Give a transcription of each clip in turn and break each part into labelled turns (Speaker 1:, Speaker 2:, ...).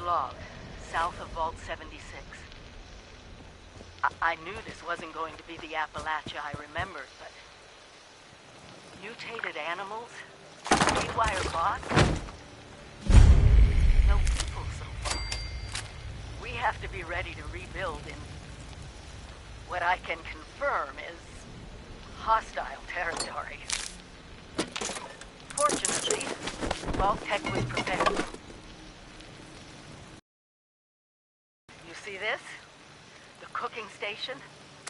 Speaker 1: log, south of Vault 76. I knew this wasn't going to be the Appalachia I remembered, but... mutated animals? Haywire bots? No people so far. We have to be ready to rebuild in... what I can confirm is... hostile territory. Fortunately, Vault Tech was prepared. You see this? The cooking station,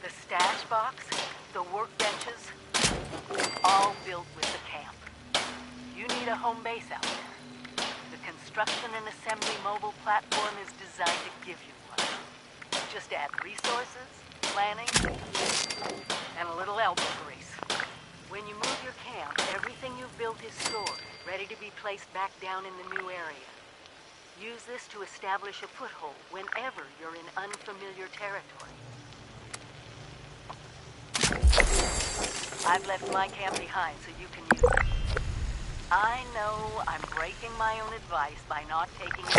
Speaker 1: the stash box, the workbenches, all built with the camp. You need a home base out there. The construction and assembly mobile platform is designed to give you one. Just add resources, planning, and a little elbow grease. When you move your camp, everything you've built is stored, ready to be placed back down in the new area. Use this to establish a foothold whenever you're in unfamiliar territory. I've left my camp behind so you can use it. I know I'm breaking my own advice by not taking it.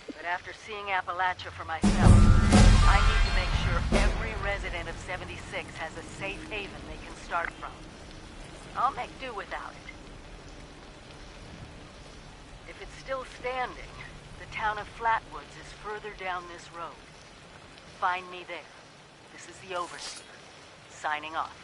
Speaker 1: But after seeing Appalachia for myself, I need to make sure every resident of 76 has a safe haven they can start from. I'll make do without it. If it's still standing, the town of Flatwoods is further down this road. Find me there. This is the Overseer, signing off.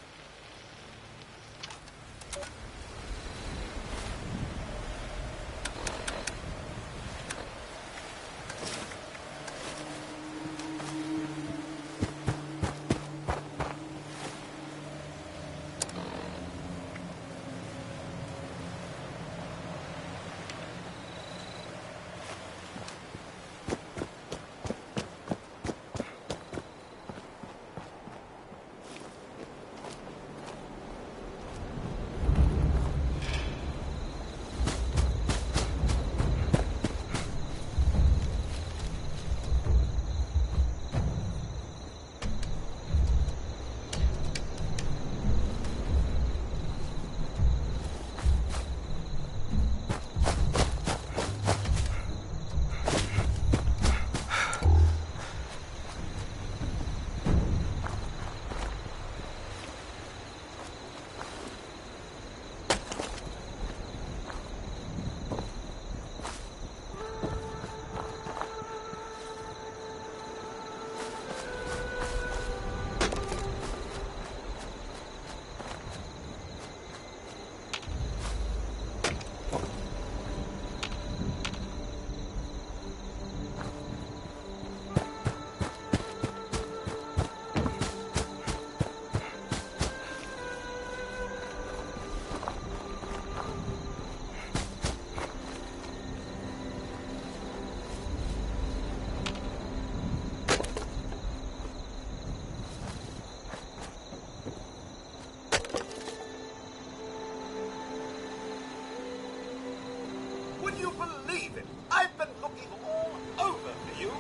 Speaker 2: Would you believe it? I've been looking all over for you.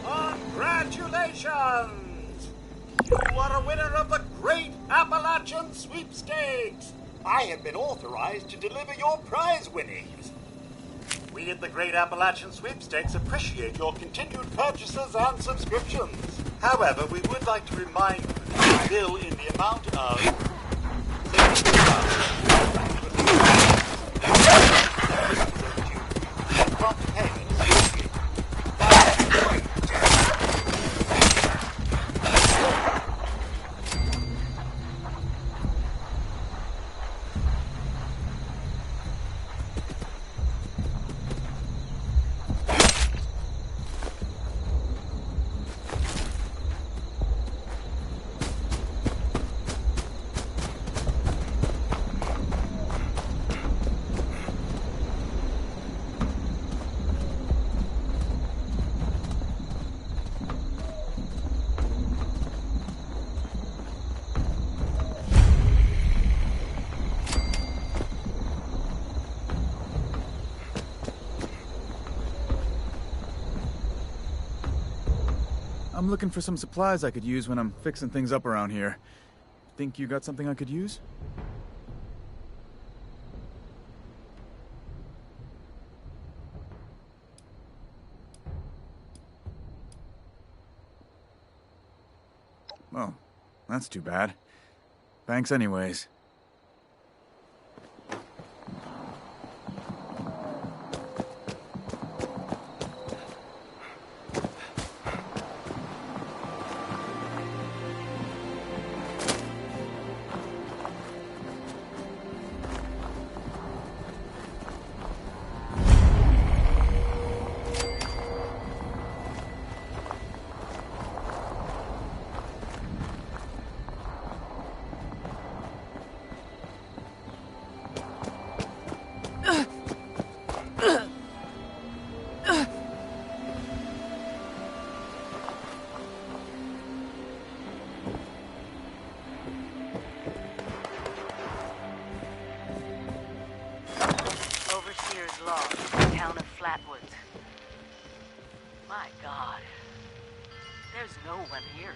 Speaker 2: Congratulations! You are a winner of the Great Appalachian Sweepstakes. I have been authorized to deliver your prize winnings. We at the Great Appalachian Sweepstakes appreciate your continued purchases and subscriptions. However, we would like to remind you that you bill in the amount of prompt payment associated.
Speaker 3: I'm looking for some supplies I could use when I'm fixing things up around here. Think you got something I could use? That's too bad. Thanks anyways.
Speaker 1: Overseer's Lodge, town of Flatwoods. My God. There's no one here.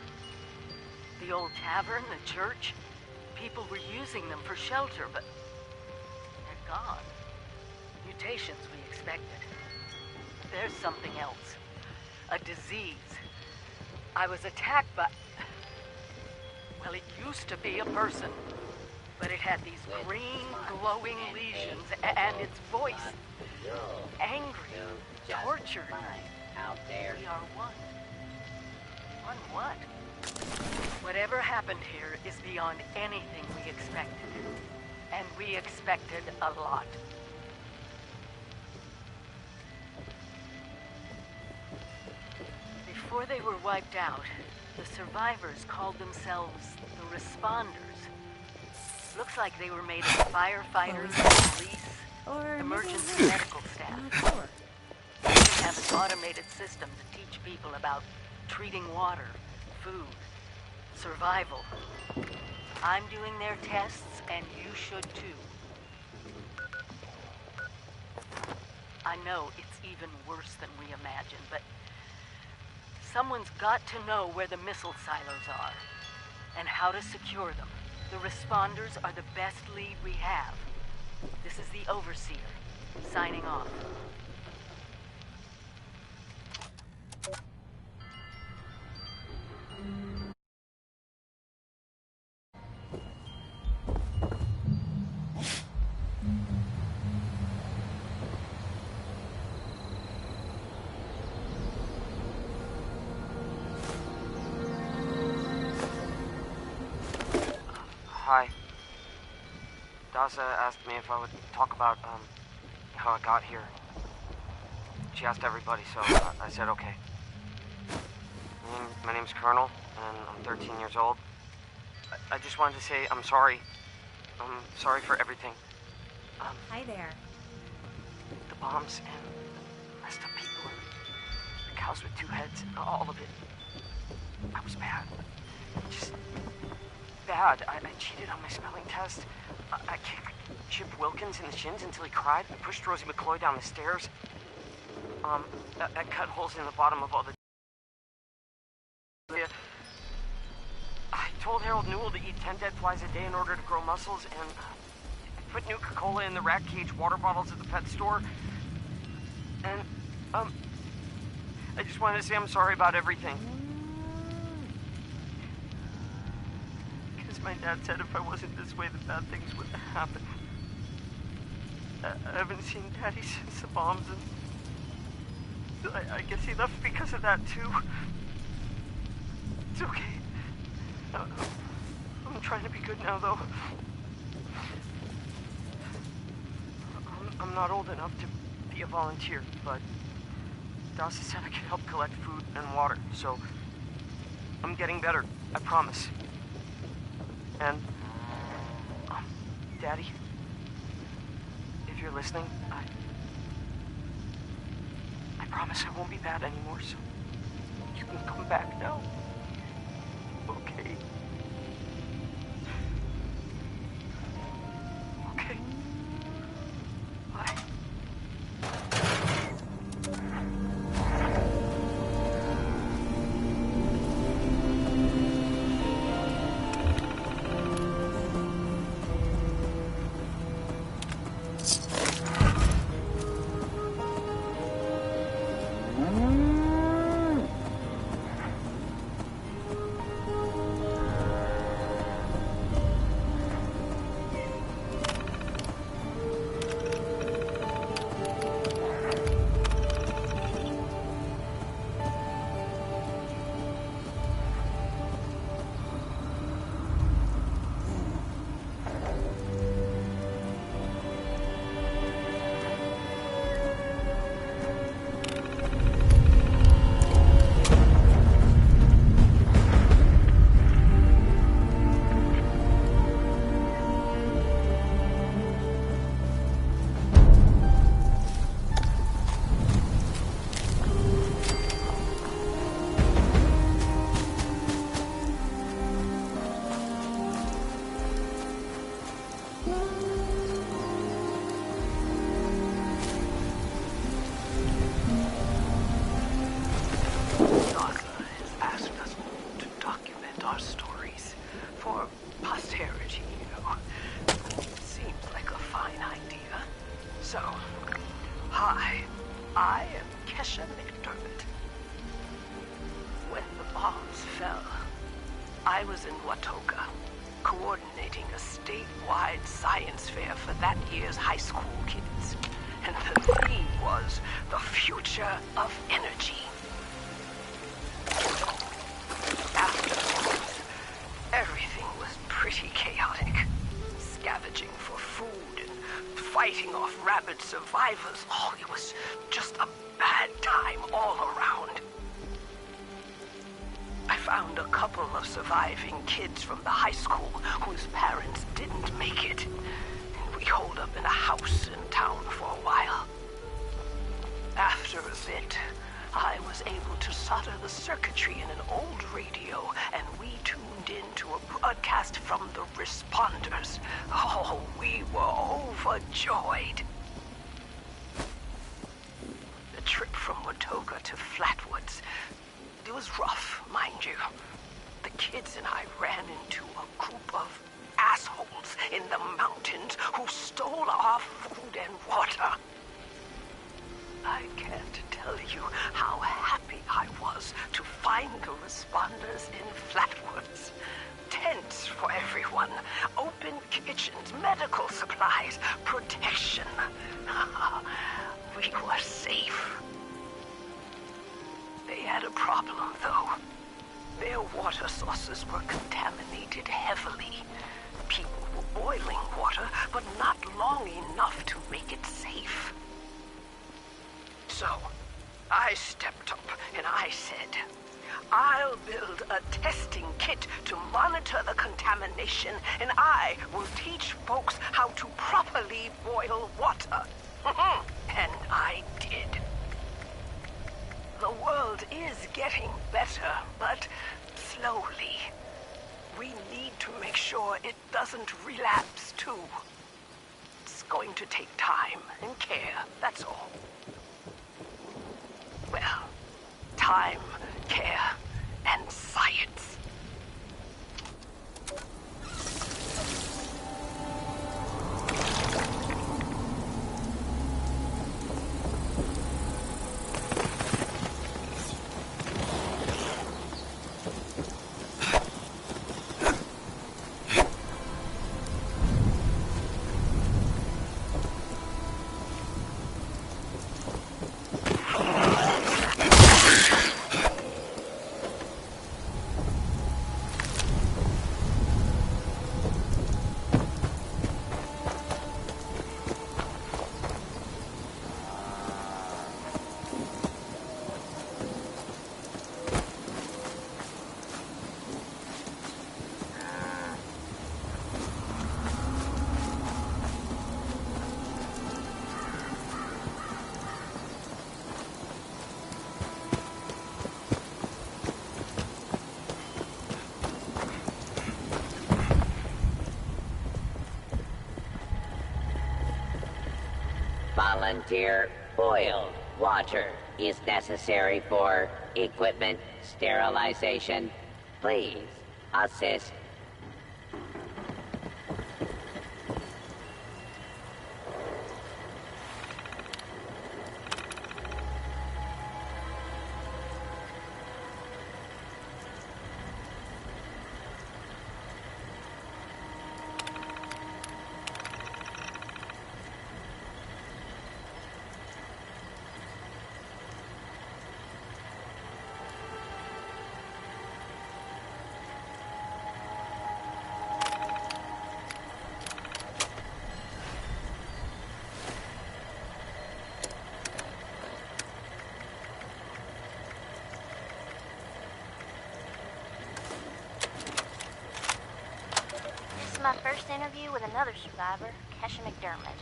Speaker 1: The old tavern, the church, people were using them for shelter, but they're gone. Mutations we expected. There's something else. A disease. I was attacked by... Well, it used to be a person. But it had these green, glowing lesions, and its voice... angry, tortured. We are one. One what? Whatever happened here is beyond anything we expected. And we expected a lot. Before they were wiped out, the survivors called themselves the Responders. Looks like they were made of firefighters, police,
Speaker 4: Or
Speaker 1: emergency medical staff. They even have an automated system to teach people about treating water, food, survival. I'm doing their tests, and you should too. I know it's even worse than we imagined, but someone's got to know where the missile silos are, and how to secure them. The Responders are the best lead we have. This is the Overseer, signing off.
Speaker 5: Hi. Daza asked me if I would talk about, how I got here. She asked everybody, so I said okay. My name's Colonel, and I'm 13 years old. I just wanted to say I'm sorry. I'm sorry for everything.
Speaker 4: Hi there.
Speaker 5: The bombs and the messed up people and the cows with two heads, all of it. I was bad. Just bad. I cheated on my spelling test. I kicked Chip Wilkins in the shins until he cried. I pushed Rosie McCloy down the stairs. I cut holes in the bottom of all the... I told Harold Newell to eat 10 dead flies a day in order to grow muscles, and I put Nuka-Cola in the rat cage water bottles at the pet store. And, I just wanted to say I'm sorry about everything. Because my dad said if I wasn't this way, the bad things wouldn't happen. I haven't seen Daddy since the bombs, and I guess he left because of that, too. It's okay. I'm trying to be good now, though. I'm not old enough to be a volunteer, but Dawson said I could help collect food and water, so I'm getting better, I promise. And, Daddy, if you're listening, I promise I won't be bad anymore, so you can come back now. Okay. Okay. Bye. energy, you know. Seems like a fine idea. So, hi, I am Kesha McDermott. When the bombs fell, I was in Watoga, coordinating a statewide science fair for that year's high school kids. And the theme was the future of energy. Afterwards, everything was pretty chaotic. Scavenging for food and fighting off rabid survivors. Oh, it was just a bad time all around. I found a couple of surviving kids from the high school whose parents didn't make it. And we holed up in a house in town for a while. After a bit, I was able to solder the circuitry in an old radio, and we tuned in to a broadcast from the responders. Oh, we were overjoyed. The trip from Watoga to Flatwoods, it was rough, mind you. The kids and I ran into a group of assholes in the mountains who stole our food and water. I can't tell you how happy I was to find the responders in Flatwoods. Tents for everyone, open kitchens, medical supplies, protection. We were safe. They had a problem, though. Their water sources were contaminated heavily. People were boiling water, but not long enough to make it safe. So, I stepped up and I said, I'll build a testing kit to monitor the contamination, and I will teach folks how to properly boil water. And I did. The world is getting better, but slowly. We need to make sure it doesn't relapse, too. It's going to take time and care, that's all. Well, time, care, and science.
Speaker 6: Volunteer boiled water is necessary for equipment sterilization. Please assist.
Speaker 4: My first interview with another survivor, Kesha McDermott.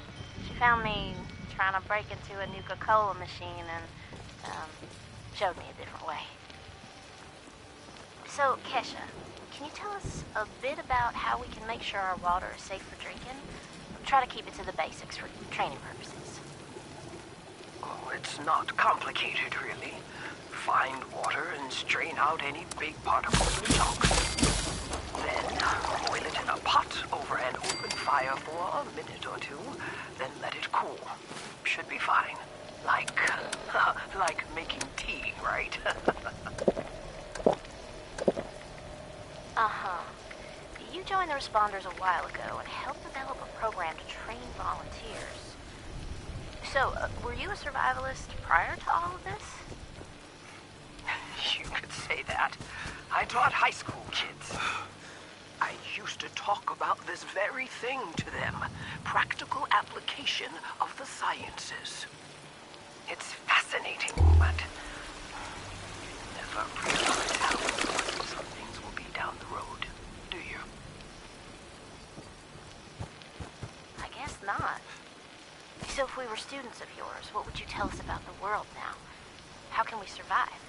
Speaker 4: She found me trying to break into a Nuka-Cola machine and showed me a different way. So, Kesha, can you tell us a bit about how we can make sure our water is safe for drinking? Try to keep it to the basics for training purposes.
Speaker 5: Oh, it's not complicated, really. Find water and strain out any big particles and chunks. Then boil it in a pot over an open fire for a minute or two, then let it cool. Should be fine. Like making tea, right?
Speaker 4: Uh-huh. You joined the Responders a while ago and helped develop a program to train volunteers. So, were you a survivalist prior to all of this?
Speaker 5: You could say that. I taught high school kids. I used to talk about this very thing to them. Practical application of the sciences. It's fascinating, but never really tell what some things will be down the road, do you?
Speaker 4: I guess not. So if we were students of yours, what would you tell us about the world now? How can we survive?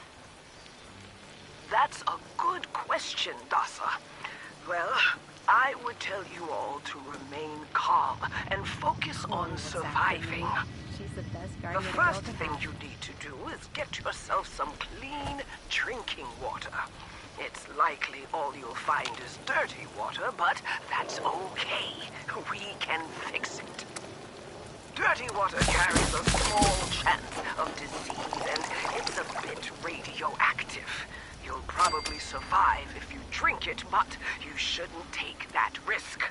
Speaker 5: That's a good question, Dasa. Well, I would tell you all to remain calm and focus on surviving.
Speaker 7: She's the best
Speaker 5: The
Speaker 7: guardian
Speaker 5: first
Speaker 7: girl to
Speaker 5: thing
Speaker 7: have.
Speaker 5: you need to do is get yourself some clean drinking water. It's likely all you'll find is dirty water, but that's okay. We can fix it. Dirty water carries a small chance of disease, and it's a bit radioactive. You'll probably survive if you drink it, but you shouldn't take that risk.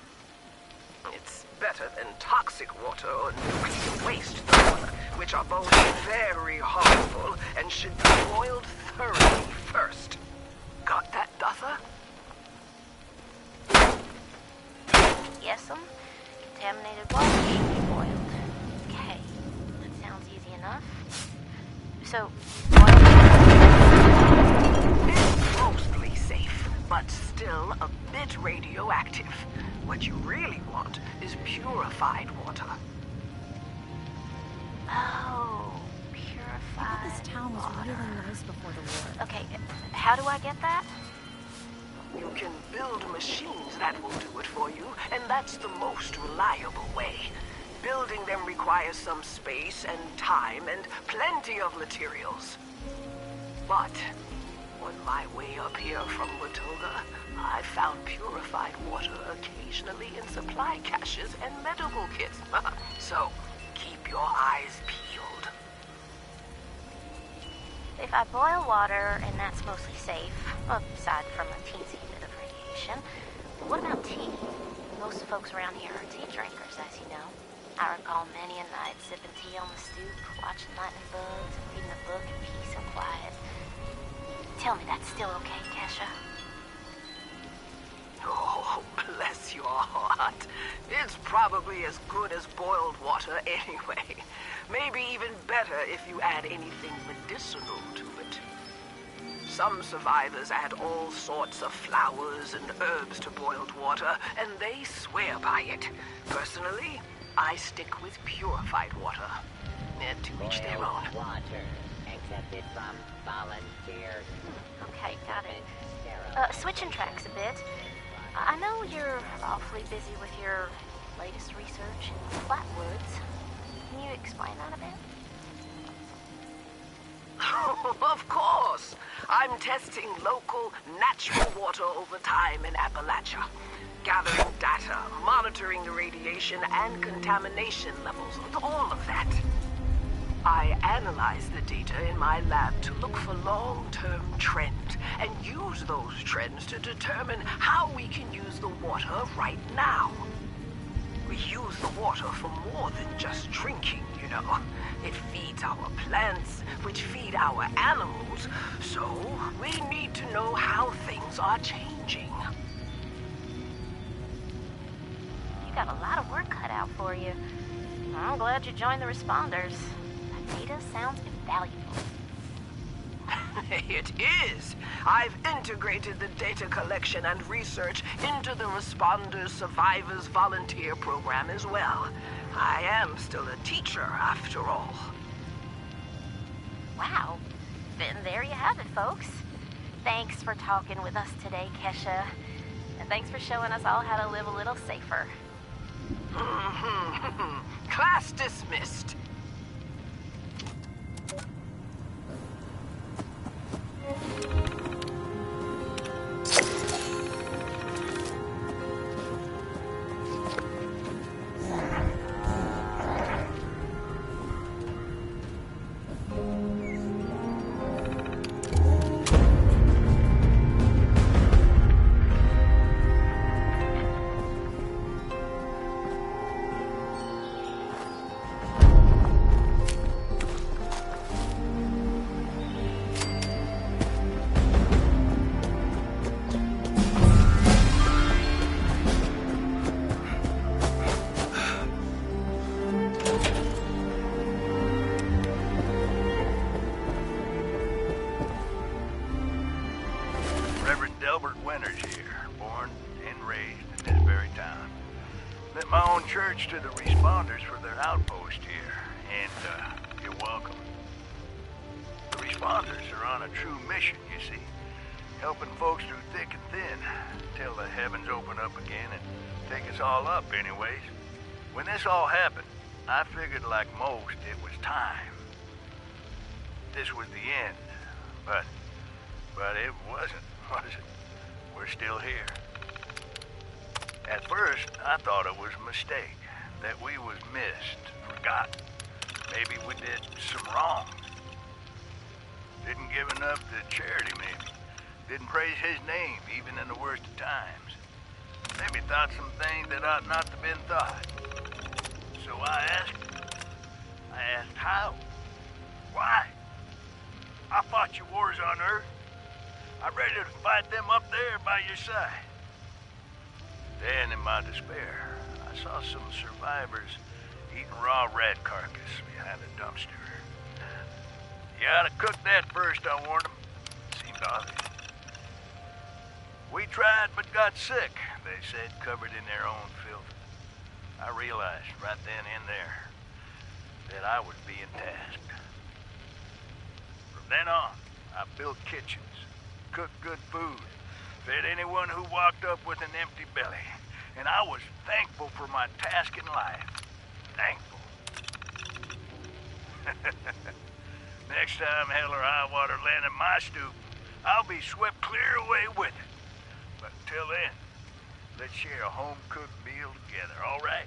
Speaker 5: It's better than toxic water or nuclear waste, though, which are both very harmful and should be boiled thoroughly first. Got that, Dutha?
Speaker 4: Yes'm. Contaminated water should be boiled. Okay. That sounds easy enough. So,
Speaker 5: It's mostly safe, but still a bit radioactive. What you really want is purified water.
Speaker 4: Oh, purified
Speaker 7: This town was
Speaker 4: water.
Speaker 7: really nice before the war.
Speaker 4: Okay, how do I get that?
Speaker 5: You can build machines that will do it for you, and that's the most reliable way. Building them requires some space and time and plenty of materials. But on my way up here from Watoga, I found purified water occasionally in supply caches and medical kits. So keep your eyes peeled.
Speaker 4: If I boil water, and that's mostly safe, aside from a teensy bit of radiation, what about tea? Most folks around here are tea drinkers, as you know. I recall many a night sipping tea on the stoop, watching lightning bugs, and reading a book in peace and quiet. Tell me that's still okay, Kesha?
Speaker 5: Oh, bless your heart. It's probably as good as boiled water anyway. Maybe even better if you add anything medicinal to it. Some survivors add all sorts of flowers and herbs to boiled water, and they swear by it. Personally, I stick with purified water. And to each their own.
Speaker 6: Boiled water, accepted from volunteers.
Speaker 4: Okay, got it. Switching tracks a bit. I know you're awfully busy with your latest research in Flatwoods. Can you explain that a bit?
Speaker 5: Of course. I'm testing local, natural water over time in Appalachia. Gathering data, monitoring the radiation and contamination levels, all of that. I analyze the data in my lab to look for long-term trends and use those trends to determine how we can use the water right now. We use the water for more than just drinking, you know. It feeds our plants, which feed our animals, so we need to know how things are changing.
Speaker 4: You got a lot of work cut out for you. I'm glad you joined the Responders. That data sounds invaluable.
Speaker 5: It is. I've integrated the data collection and research into the Responders Survivors Volunteer Program as well. I am still a teacher, after all.
Speaker 4: Wow. Then there you have it, folks. Thanks for talking with us today, Kesha. And thanks for showing us all how to live a little safer.
Speaker 5: Class dismissed.
Speaker 8: my own church to the responders for their outpost here, and you're welcome. The responders are on a true mission, you see, helping folks through thick and thin, till the heavens open up again and take us all up anyways. When this all happened, I figured like most it was time. This was the end, but it wasn't, was it? We're still here. At first, I thought it was a mistake, that we was missed, forgotten. Maybe we did some wrong. Didn't give enough to charity, maybe. Didn't praise his name, even in the worst of times. Maybe thought some things that ought not to have been thought. So I asked how? Why? I fought your wars on Earth. I'm ready to fight them up there by your side. Then, in my despair, I saw some survivors eating raw rat carcass behind a dumpster. You ought to cook that first, I warned them. Seemed obvious. We tried but got sick, they said, covered in their own filth. I realized right then and there that I was being tasked. From then on, I built kitchens, cooked good food, fed anyone who walked up with an empty belly. And I was thankful for my task in life. Thankful. Next time hell or high water land at my stoop, I'll be swept clear away with it. But until then, let's share a home-cooked meal together, all right?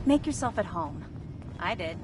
Speaker 7: Make yourself at home. I did.